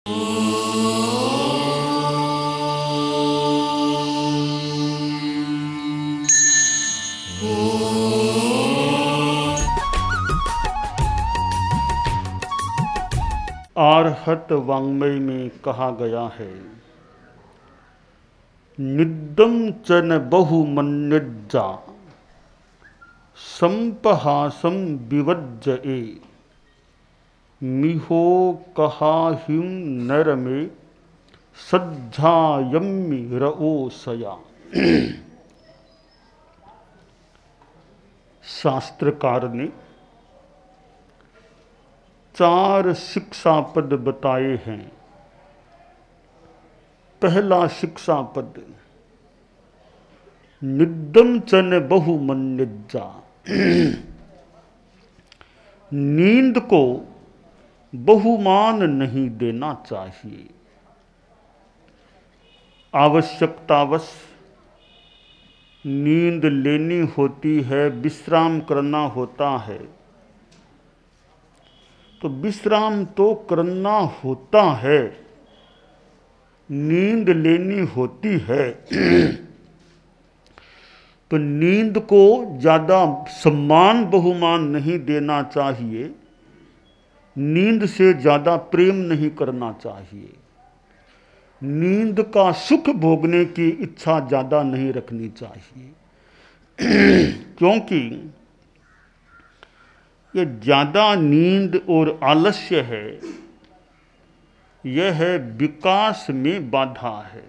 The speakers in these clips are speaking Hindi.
आर्हत वाङ्मय में कहा गया है, निद्दम च न बहुमन्यज्जा संपहासम विवज्जये मिहो कहाहिम नर में सज्जायम्मि रओसया। शास्त्रकार ने 4 शिक्षा पद बताए हैं। पहला शिक्षा पद, निद्दम च न बहुमन्यज्जा, नींद को बहुमान नहीं देना चाहिए। आवश्यकतावश नींद लेनी होती है, विश्राम करना होता है, तो विश्राम तो करना होता है, नींद लेनी होती है, तो नींद को ज़्यादा सम्मान बहुमान नहीं देना चाहिए, नींद से ज़्यादा प्रेम नहीं करना चाहिए, नींद का सुख भोगने की इच्छा ज़्यादा नहीं रखनी चाहिए। क्योंकि ये ज़्यादा नींद और आलस्य है, यह है विकास में बाधा है।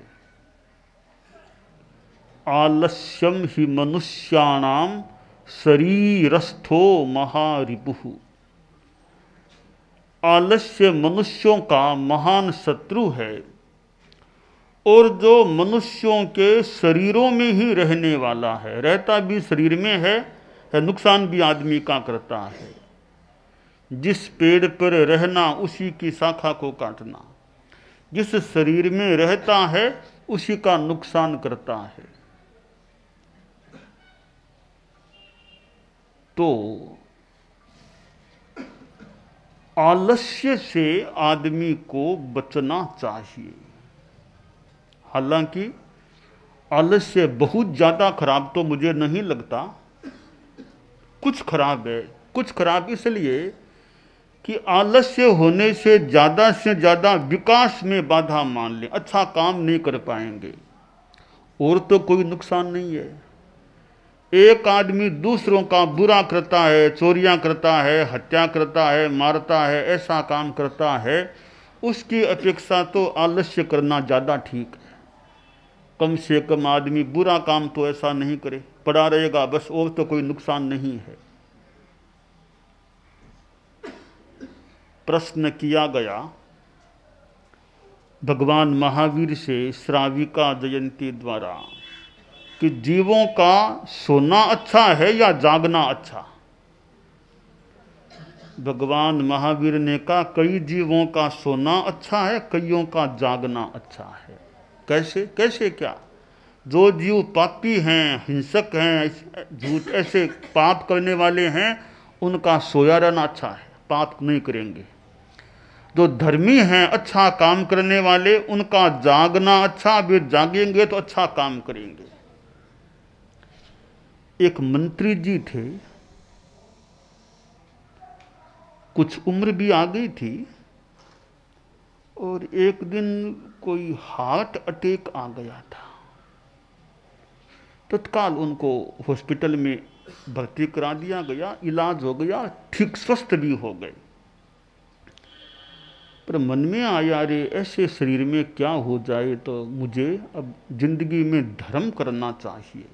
आलस्यम ही मनुष्याणाम शरीरस्थो महारिपुः। आलस्य मनुष्यों का महान शत्रु है, और जो मनुष्यों के शरीरों में ही रहने वाला है, रहता भी शरीर में है, नुकसान भी आदमी का करता है। जिस पेड़ पर रहना उसी की शाखा को काटना, जिस शरीर में रहता है उसी का नुकसान करता है। तो आलस्य से आदमी को बचना चाहिए। हालांकि आलस्य बहुत ज़्यादा खराब तो मुझे नहीं लगता, कुछ खराब है। कुछ खराब इसलिए कि आलस्य होने से ज़्यादा विकास में बाधा मान लें, अच्छा काम नहीं कर पाएंगे, और तो कोई नुकसान नहीं है। एक आदमी दूसरों का बुरा करता है, चोरियां करता है, हत्या करता है, मारता है, ऐसा काम करता है, उसकी अपेक्षा तो आलस्य करना ज़्यादा ठीक है। कम से कम आदमी बुरा काम तो ऐसा नहीं करे, पड़ा रहेगा बस, और तो कोई नुकसान नहीं है। प्रश्न किया गया भगवान महावीर से श्राविका जयंती द्वारा कि जीवों का सोना अच्छा है या जागना अच्छा। भगवान महावीर ने कहा कई जीवों का सोना अच्छा है, कईयों का जागना अच्छा है। कैसे कैसे क्या? जो जीव पापी हैं, हिंसक हैं, झूठ ऐसे पाप करने वाले हैं, उनका सोया रहना अच्छा है, पाप नहीं करेंगे। जो धर्मी हैं, अच्छा काम करने वाले, उनका जागना अच्छा, वे जागेंगे तो अच्छा काम करेंगे। एक मंत्री जी थे, कुछ उम्र भी आ गई थी, और एक दिन कोई हार्ट अटैक आ गया था। तत्काल उनको हॉस्पिटल में भर्ती करा दिया गया, इलाज हो गया, ठीक स्वस्थ भी हो गए। पर मन में आया, रे ऐसे शरीर में क्या हो जाए, तो मुझे अब जिंदगी में धर्म करना चाहिए।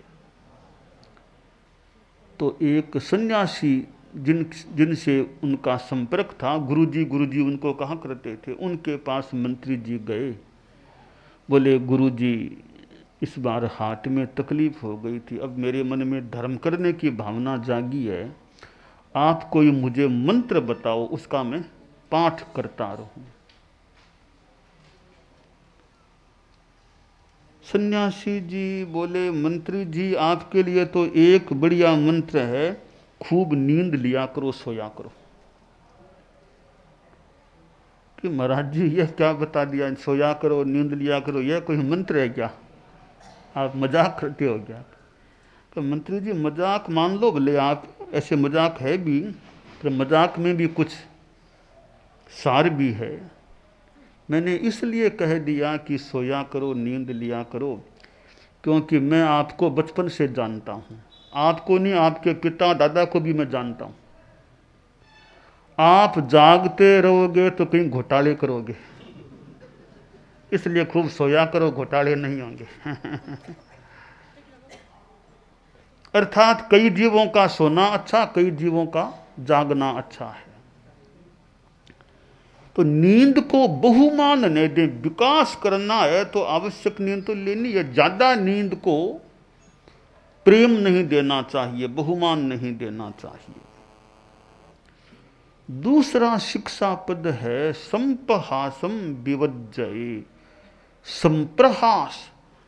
तो एक सन्यासी जिनसे उनका संपर्क था, गुरुजी उनको कहा करते थे, उनके पास मंत्री जी गए। बोले गुरुजी, इस बार हार्ट में तकलीफ हो गई थी, अब मेरे मन में धर्म करने की भावना जागी है, आप कोई मुझे मंत्र बताओ, उसका मैं पाठ करता रहूं। सन्यासी जी बोले मंत्री जी, आपके लिए तो एक बढ़िया मंत्र है, खूब नींद लिया करो, सोया करो। कि महाराज जी यह क्या बता दिया, सोया करो, नींद लिया करो, यह कोई मंत्र है क्या? आप मजाक करते हो क्या? तो मंत्री जी मजाक मान लो भले आप, ऐसे मजाक है भी, पर मजाक में भी कुछ सार भी है। मैंने इसलिए कह दिया कि सोया करो, नींद लिया करो, क्योंकि मैं आपको बचपन से जानता हूँ। आपको नहीं, आपके पिता दादा को भी मैं जानता हूँ। आप जागते रहोगे तो कहीं घोटाले करोगे, इसलिए खूब सोया करो, घोटाले नहीं होंगे। अर्थात कई जीवों का सोना अच्छा, कई जीवों का जागना अच्छा है। तो नींद को बहुमान नहीं दे, विकास करना है तो आवश्यक नींद तो लेनी है। ज्यादा नींद को प्रेम नहीं देना चाहिए, बहुमान नहीं देना चाहिए। दूसरा शिक्षा पद है संपहासम विवज्जये। संप्रहास,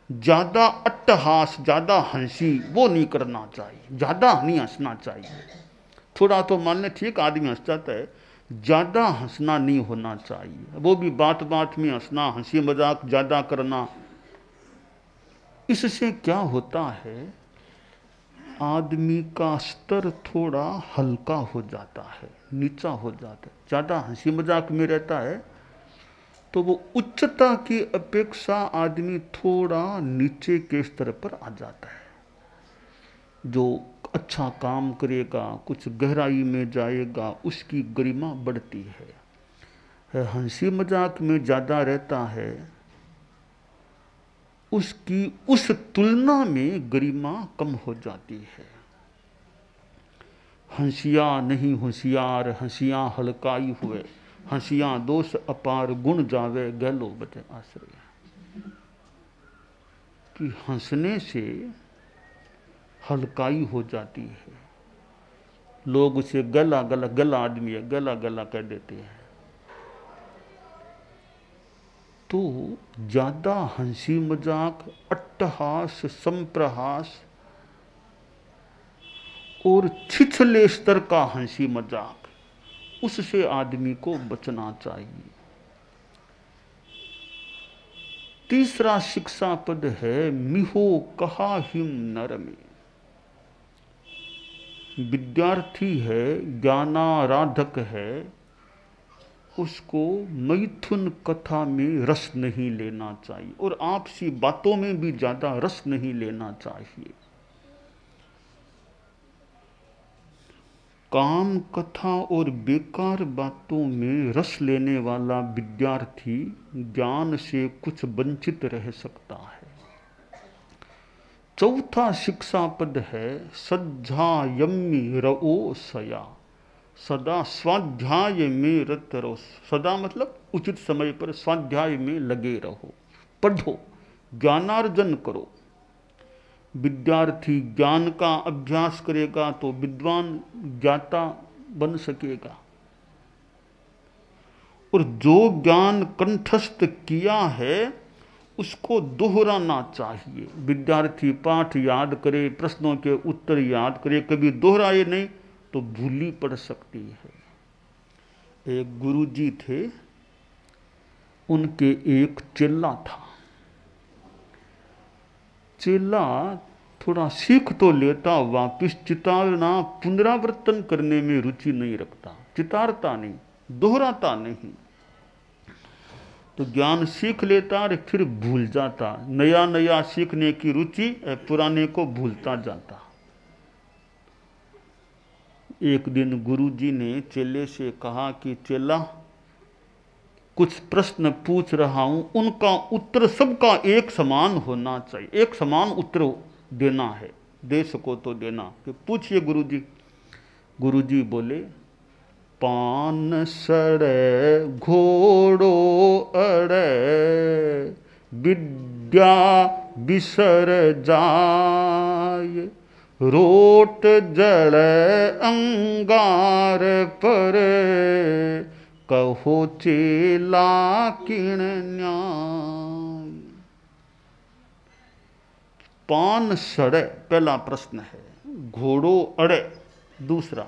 ज्यादा अट्टहास, ज्यादा हंसी वो नहीं करना चाहिए, ज्यादा नहीं हंसना चाहिए। थोड़ा तो मान ले ठीक, आदमी हंस जाता है, ज्यादा हंसना नहीं होना चाहिए। वो भी बात बात में हंसना, हंसी मजाक ज्यादा करना, इससे क्या होता है, आदमी का स्तर थोड़ा हल्का हो जाता है, नीचा हो जाता है। ज्यादा हंसी मजाक में रहता है तो वो उच्चता की अपेक्षा आदमी थोड़ा नीचे के स्तर पर आ जाता है। जो अच्छा काम करेगा, कुछ गहराई में जाएगा, उसकी गरिमा बढ़ती है। हंसी मजाक में ज़्यादा रहता है, उसकी उस तुलना में गरिमा कम हो जाती है। हंसिया नहीं होशियार, हंसियाँ हलकाई हुए, हंसियाँ दोष अपार, गुण जावे गहलो बचे आश्रय। कि हंसने से हलकाई हो जाती है, लोग उसे गला गला, गला आदमी है, गला गला कह देते हैं। तो ज्यादा हंसी मजाक, अट्टहास, संप्रहास और छिछले स्तर का हंसी मजाक, उससे आदमी को बचना चाहिए। तीसरा शिक्षा पद है मिहो कहा हिम नर में। विद्यार्थी है, ज्ञानाराधक है, उसको मैथुन कथा में रस नहीं लेना चाहिए और आपसी बातों में भी ज्यादा रस नहीं लेना चाहिए। काम कथा और बेकार बातों में रस लेने वाला विद्यार्थी ज्ञान से कुछ वंचित रह सकता है। चौथा शिक्षा पद है सज्जायम्य रओ सया। सदा स्वाध्याय में रत रहो। सदा मतलब उचित समय पर स्वाध्याय में लगे रहो, पढ़ो, ज्ञानार्जन करो। विद्यार्थी ज्ञान का अभ्यास करेगा तो विद्वान ज्ञाता बन सकेगा। और जो ज्ञान कंठस्थ किया है उसको दोहराना चाहिए। विद्यार्थी पाठ याद करे, प्रश्नों के उत्तर याद करे, कभी दोहराए नहीं तो भूली पड़ सकती है। एक गुरुजी थे, उनके एक चेला था। चेला थोड़ा सीख तो लेता, वापिस चितारना, पुनरावर्तन करने में रुचि नहीं रखता, चितारता नहीं, दोहराता नहीं। तो ज्ञान सीख लेता और फिर भूल जाता। नया नया सीखने की रुचि, पुराने को भूलता जाता। एक दिन गुरुजी ने चेले से कहा कि चेला, कुछ प्रश्न पूछ रहा हूं, उनका उत्तर सबका एक समान होना चाहिए, एक समान उत्तर देना है, दे सको तो देना। कि पूछिए गुरुजी। गुरुजी बोले, पान सड़े घोड़ो अड़े, विद्या बिसर जाय, रोट जड़े अंगार पर, कहो चेला किण न्याय। पान सड़े पहला प्रश्न है, घोड़ो अड़े दूसरा,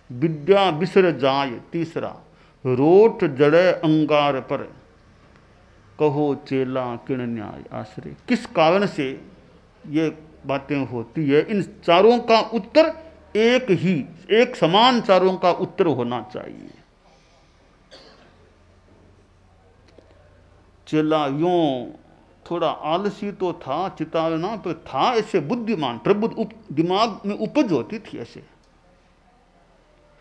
विद्या बिसर जाए तीसरा, रोट जड़े अंगार पर, कहो चेला किण न्याय आश्रय। किस कारण से ये बातें होती है, इन चारों का उत्तर एक ही, एक समान चारों का उत्तर होना चाहिए। चेला यूं थोड़ा आलसी तो था चितालना, पर था ऐसे बुद्धिमान, प्रबुद्ध, दिमाग में उपज होती थी ऐसे।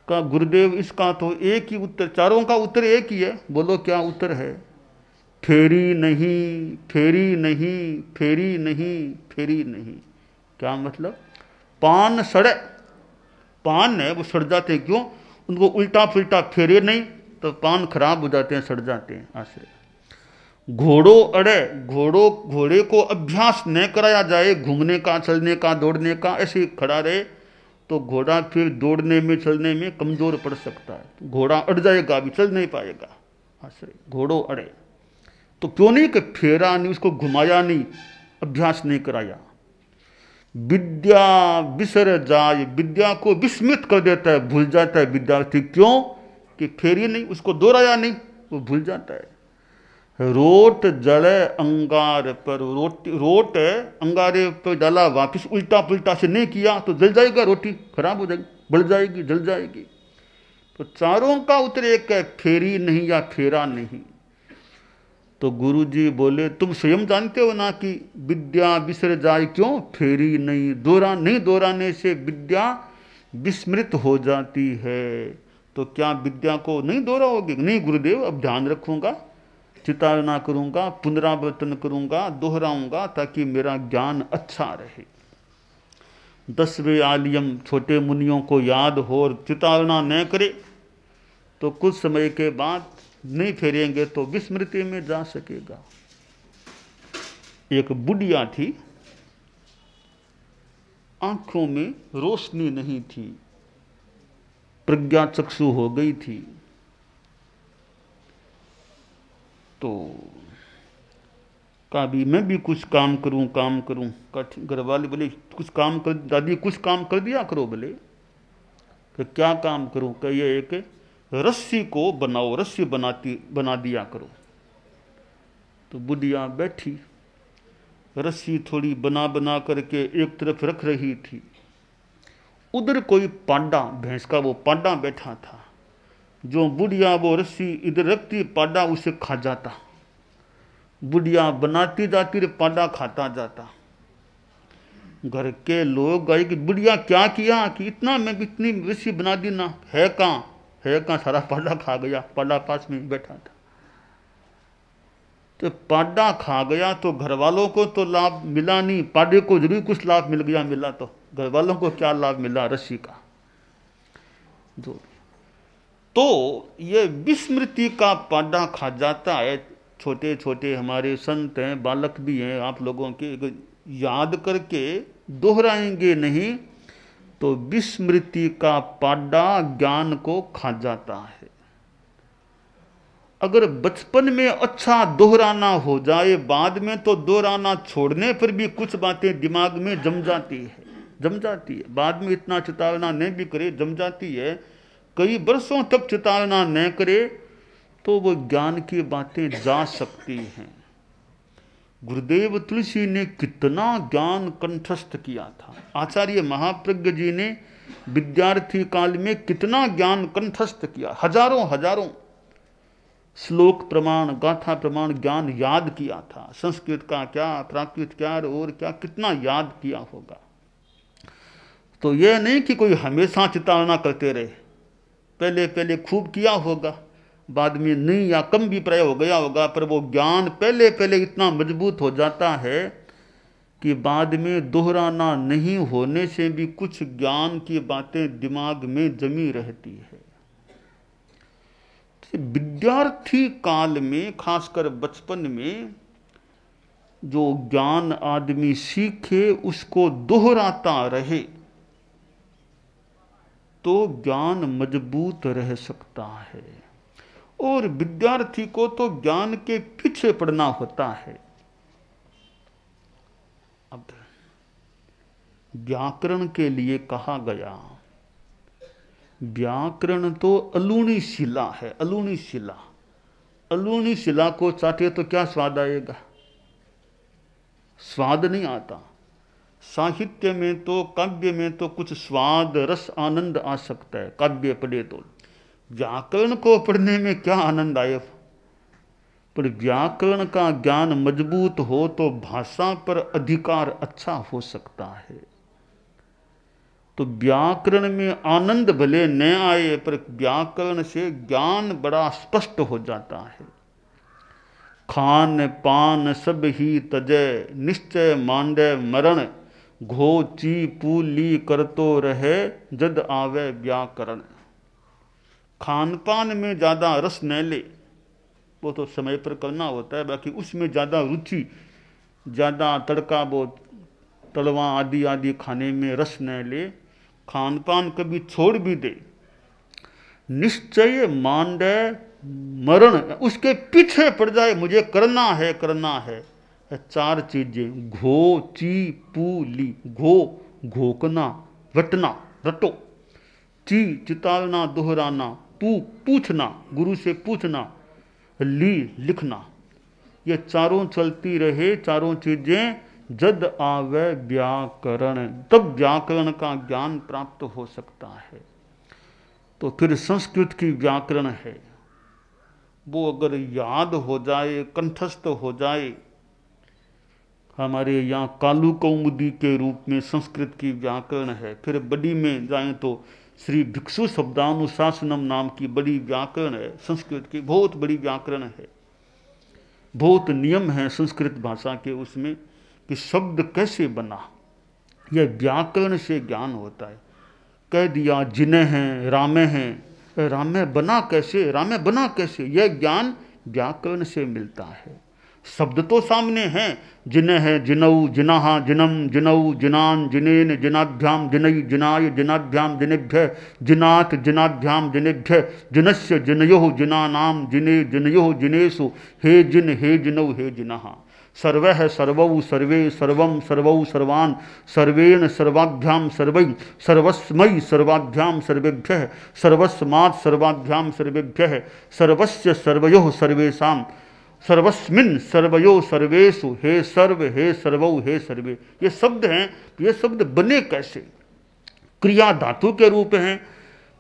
का गुरुदेव इसका तो एक ही उत्तर, चारों का उत्तर एक ही है। बोलो क्या उत्तर है? फेरी नहीं, फेरी नहीं, फेरी नहीं, फेरी नहीं। क्या मतलब? पान सड़े, पान है वो सड़ जाते, क्यों? उनको उल्टा पुल्टा फेरे नहीं तो पान खराब हो जाते हैं, सड़ जाते हैं। आश्रय घोड़ो अड़े, घोड़े को अभ्यास न कराया जाए, घूमने का, चलने का, दौड़ने का, ऐसे खड़ा रहे तो घोड़ा फिर दौड़ने में, चलने में कमजोर पड़ सकता है। घोड़ा अड़ जाएगा, भी चल नहीं पाएगा। आश्रय घोड़ो अड़े तो क्यों नहीं कि फेरा नहीं, उसको घुमाया नहीं, अभ्यास नहीं कराया। विद्या बिसर जाए, विद्या को विस्मृत कर देता है, भूल जाता है विद्यार्थी। क्यों? कि फेरी नहीं, उसको दोहराया नहीं, वो भूल जाता है। रोट जड़े अंगार पर, रोट अंगारे पर डाला, वापिस उल्टा पुल्टा से नहीं किया तो जल जाएगा, रोटी खराब हो जाएगी, बढ़ जाएगी, जल जाएगी। तो चारों का उत्तर एक है, फेरी नहीं या फेरा नहीं। तो गुरुजी बोले तुम स्वयं जानते हो ना कि विद्या बिसर जाए, क्यों? फेरी नहीं, नहीं दोहराने से विद्या विस्मृत हो जाती है। तो क्या विद्या को नहीं दोहराओगे? नहीं गुरुदेव, अब ध्यान रखूंगा, चितालना करूंगा, पुनरावर्तन करूंगा, दोहराऊंगा ताकि मेरा ज्ञान अच्छा रहे। 10वें आलियम छोटे मुनियों को याद हो और चितालना न करे तो कुछ समय के बाद नहीं फेरेंगे तो विस्मृति में जा सकेगा। एक बुढ़िया थी, आंखों में रोशनी नहीं थी, प्रज्ञा चक्षु हो गई थी। तो कहा भी मैं भी कुछ काम करूं, काम करूं। घर वाले बोले कुछ काम कर, दादी कुछ काम कर दिया करो। बोले कि क्या काम करूं? कि ये एक रस्सी को बनाओ, रस्सी बना दिया करो। तो बुढ़िया बैठी, रस्सी थोड़ी बना बना करके एक तरफ रख रही थी। उधर कोई पांडा, भैंस का वो पांडा बैठा था। जो बुढ़िया वो रस्सी इधर रखती, पांडा उसे खा जाता। बुढ़िया बनाती जाती, रे पांडा खाता जाता। घर के लोग गए कि बुढ़िया क्या किया कि इतना मैं इतनी रस्सी बना दी ना, है कहाँ? है कहाँ? सारा पांडा खा गया। पांडा पास में बैठा था। तो पांडा खा गया तो घर वालों को तो लाभ मिला नहीं, पांडे को जरूर कुछ लाभ मिल गया। मिला तो घर वालों को क्या लाभ मिला? रस्सी का। तो ये विस्मृति का पांडा खा जाता है। छोटे छोटे हमारे संत हैं, बालक भी हैं आप लोगों के, याद करके दोहराएंगे नहीं तो विस्मृति का पांडा ज्ञान को खा जाता है। अगर बचपन में अच्छा दोहराना हो जाए, बाद में तो दोहराना छोड़ने पर भी कुछ बातें दिमाग में जम जाती है। बाद में इतना चितावना नहीं भी करे, जम जाती है। कई वर्षों तक चितावना न करे तो वो ज्ञान की बातें जा सकती हैं। गुरुदेव तुलसी ने कितना ज्ञान कंठस्थ किया था। आचार्य महाप्रज्ञ जी ने विद्यार्थी काल में कितना ज्ञान कंठस्थ किया। हजारों श्लोक प्रमाण, गाथा प्रमाण ज्ञान याद किया था। संस्कृत का क्या, प्राकृत क्या और क्या, कितना याद किया होगा। तो यह नहीं कि कोई हमेशा चितावना करते रहे, पहले खूब किया होगा, बाद में नहीं या कम भी प्रयोग हो गया होगा, पर वो ज्ञान पहले इतना मजबूत हो जाता है कि बाद में दोहराना नहीं होने से भी कुछ ज्ञान की बातें दिमाग में जमी रहती है। विद्यार्थी काल में, खासकर बचपन में, जो ज्ञान आदमी सीखे उसको दोहराता रहे तो ज्ञान मजबूत रह सकता है। और विद्यार्थी को तो ज्ञान के पीछे पड़ना होता है। अब व्याकरण के लिए कहा गया, व्याकरण तो अलूणी शिला है, अलूणी शिला। अलूणी शिला को चाटे तो क्या स्वाद आएगा? स्वाद नहीं आता। साहित्य में तो, काव्य में तो कुछ स्वाद, रस, आनंद आ सकता है, काव्य पढ़े तो। व्याकरण को पढ़ने में क्या आनंद आए? पर व्याकरण का ज्ञान मजबूत हो तो भाषा पर अधिकार अच्छा हो सकता है। तो व्याकरण में आनंद भले न आए, पर व्याकरण से ज्ञान बड़ा स्पष्ट हो जाता है। खान पान सब ही तजय, निश्चय मांडे मरण, घो ची पूली करतो रहे, जद आवे व्याकरण। खान पान में ज़्यादा रस न ले, वो तो समय पर करना होता है, बाकी उसमें ज़्यादा रुचि, ज़्यादा तड़का, वो तलवा आदि आदि खाने में रस न ले, खान पान कभी छोड़ भी दे। निश्चय मांडे मरण, उसके पीछे पड़ जाए, मुझे करना है, करना है। चार चीजें, घो ची पू ली। घो घोकना, रटना, रटो। ची चितालना, दोहराना। पू पूछना, गुरु से पूछना। ली लिखना। ये चारों चलती रहे, चारों चीजें, जद आवे व्याकरण, तब व्याकरण का ज्ञान प्राप्त हो सकता है। तो फिर संस्कृत की व्याकरण है, वो अगर याद हो जाए, कंठस्थ हो जाए, हमारे यहाँ कालू कौमुदी के रूप में संस्कृत की व्याकरण है। फिर बड़ी में जाएं तो श्री भिक्षु शब्दानुशासनम नाम की बड़ी व्याकरण है संस्कृत की, बहुत बड़ी व्याकरण है। बहुत नियम है संस्कृत भाषा के उसमें कि शब्द कैसे बना, यह व्याकरण से ज्ञान होता है। कह दिया जिन्हें हैं, रामे हैं, रामे बना कैसे, रामे बना कैसे, यह ज्ञान व्याकरण से मिलता है। शब्द तो सामने हैं, जिन्हें है जिनऊ, जिनाहा, जिनम, जिनऊ, जिनान, जिनेन, जिनाभ्याम, जिनई, जिनाय, जिनाभ्याम, जिनेभ्य, जिनात, जिनाभ्याम, जिनेभ्य, जिनस्य, जिनयोः, जिनानाम, जिने, जिनयोः, जिनेषु, हे जिन, हे जिनऊ, हे जिनहा। सर्वः सर्वौ, सर्वे, सर्वं, सर्वौ, सर्वान्, सर्वेण, सर्वाभ्याम, सर्वै, सर्वस्मै, सर्वाभ्याम, सर्वेभ्यः, सर्वस्मात्, सर्वाभ्याम, सर्वेभ्यः, सर्वस्य, सर्वयोः, सर्वेषां, सर्वस्मिन्, सर्वयो, सर्वेषु, हे सर्व, हे सर्वौ, हे सर्वे। ये शब्द हैं, ये शब्द बने कैसे? क्रिया धातु के रूप हैं।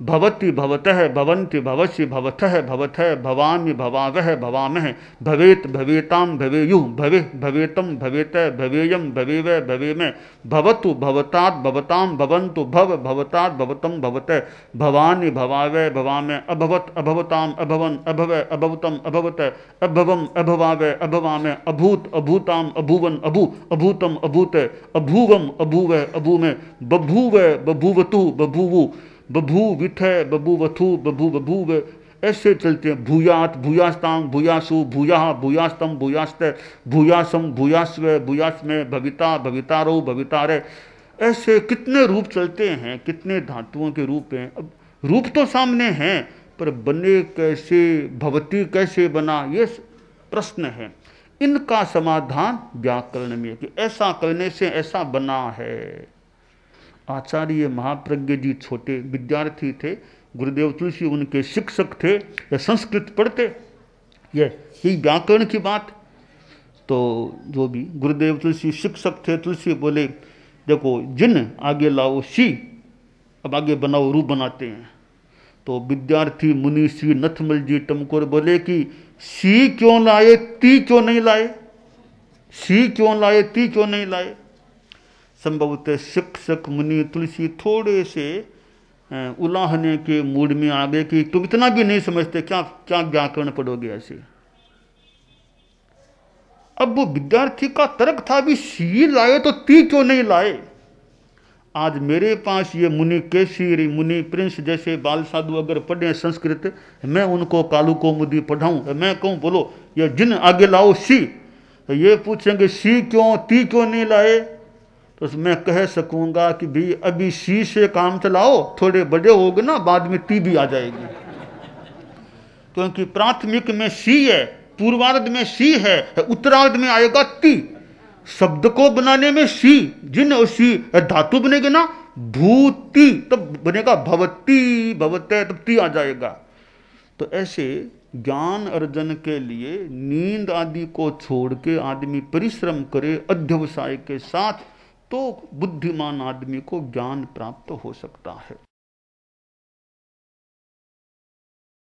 भवति, भवतः, भवन्ति, भवसि, भवथः, भवथः, भवामि, भवावः, भवामः, भवेत्, भवेतां, भवेयुः, भवे, भवेतं, भवेतः, भवेयं, भवेव, भवेम, भवतु, भवतात्, भवतां, भवन्तु, भव, भवतात्, भवतं, भवतः, भवानि, भवावः, भवामः, अभवत्, अभवताम्, अभवन्, अभव, अभवतं, अभवत, अभवम्, अभवावः, अभवामः, अभूत्, अभूताम्, अभूवन्, अभू, अभूतम्, अभूत, अभूवम्, अभूव, अभूम, बभूव, बभूवतु, बभूवु, बभूविठ, बभूवथु, बभूवभूव, ऐसे चलते हैं। भूयात, भूयास्तां, भूयासु, भूयाः, भूयास्तम, भूयास्त, भूयासम, भूयास्व, भूयास्मे, भविता, भवितारो, भवितारे, ऐसे कितने रूप चलते हैं, कितने धातुओं के रूप हैं। अब रूप तो सामने हैं, पर बने कैसे, भवती कैसे बना, ये प्रश्न है। इनका समाधान व्याकरण में कि ऐसा करने से ऐसा बना है। आचार्य महाप्रज्ञ जी छोटे विद्यार्थी थे, गुरुदेव तुलसी उनके शिक्षक थे, या संस्कृत पढ़ते, यही व्याकरण की बात। तो जो भी गुरुदेव तुलसी शिक्षक थे, तुलसी बोले देखो जिन आगे लाओ सी, अब आगे बनाओ, रूप बनाते हैं। तो विद्यार्थी मुनि श्री नथमल जी टमकोर बोले कि सी क्यों लाए, ती क्यों नहीं लाए, सी क्यों लाए, ती क्यों नहीं लाए। संभवतः शिक्षक मुनि तुलसी थोड़े से उलाहने के मूड में आ गए कि तुम इतना भी नहीं समझते, क्या क्या व्याकरण पढ़ोगे ऐसे। अब वो विद्यार्थी का तर्क था भी सी लाए तो ती क्यों नहीं लाए। आज मेरे पास ये मुनि केसरी, मुनि प्रिंस जैसे बाल साधु अगर पढ़े संस्कृत, मैं उनको कालू कौमुदी पढ़ाऊं, मैं कहूं बोलो ये जिन आगे लाओ सी, तो ये पूछेंगे सी क्यों, ती क्यों नहीं लाए। तो मैं कह सकूंगा कि भाई अभी सी से काम चलाओ, थोड़े बड़े होगे ना, बाद में ती भी आ जाएगी। क्योंकि प्राथमिक में सी है, पूर्वार्ध में सी है, उत्तरार्ध में आएगा ती। शब्द को बनाने में सी, जिन और सी धातु बनेगी ना, भूति तब बनेगा भवती, भवते तब ती आ जाएगा। तो ऐसे ज्ञान अर्जन के लिए नींद आदि को छोड़ के आदमी परिश्रम करे अध्यवसाय के साथ, तो बुद्धिमान आदमी को ज्ञान प्राप्त हो सकता है।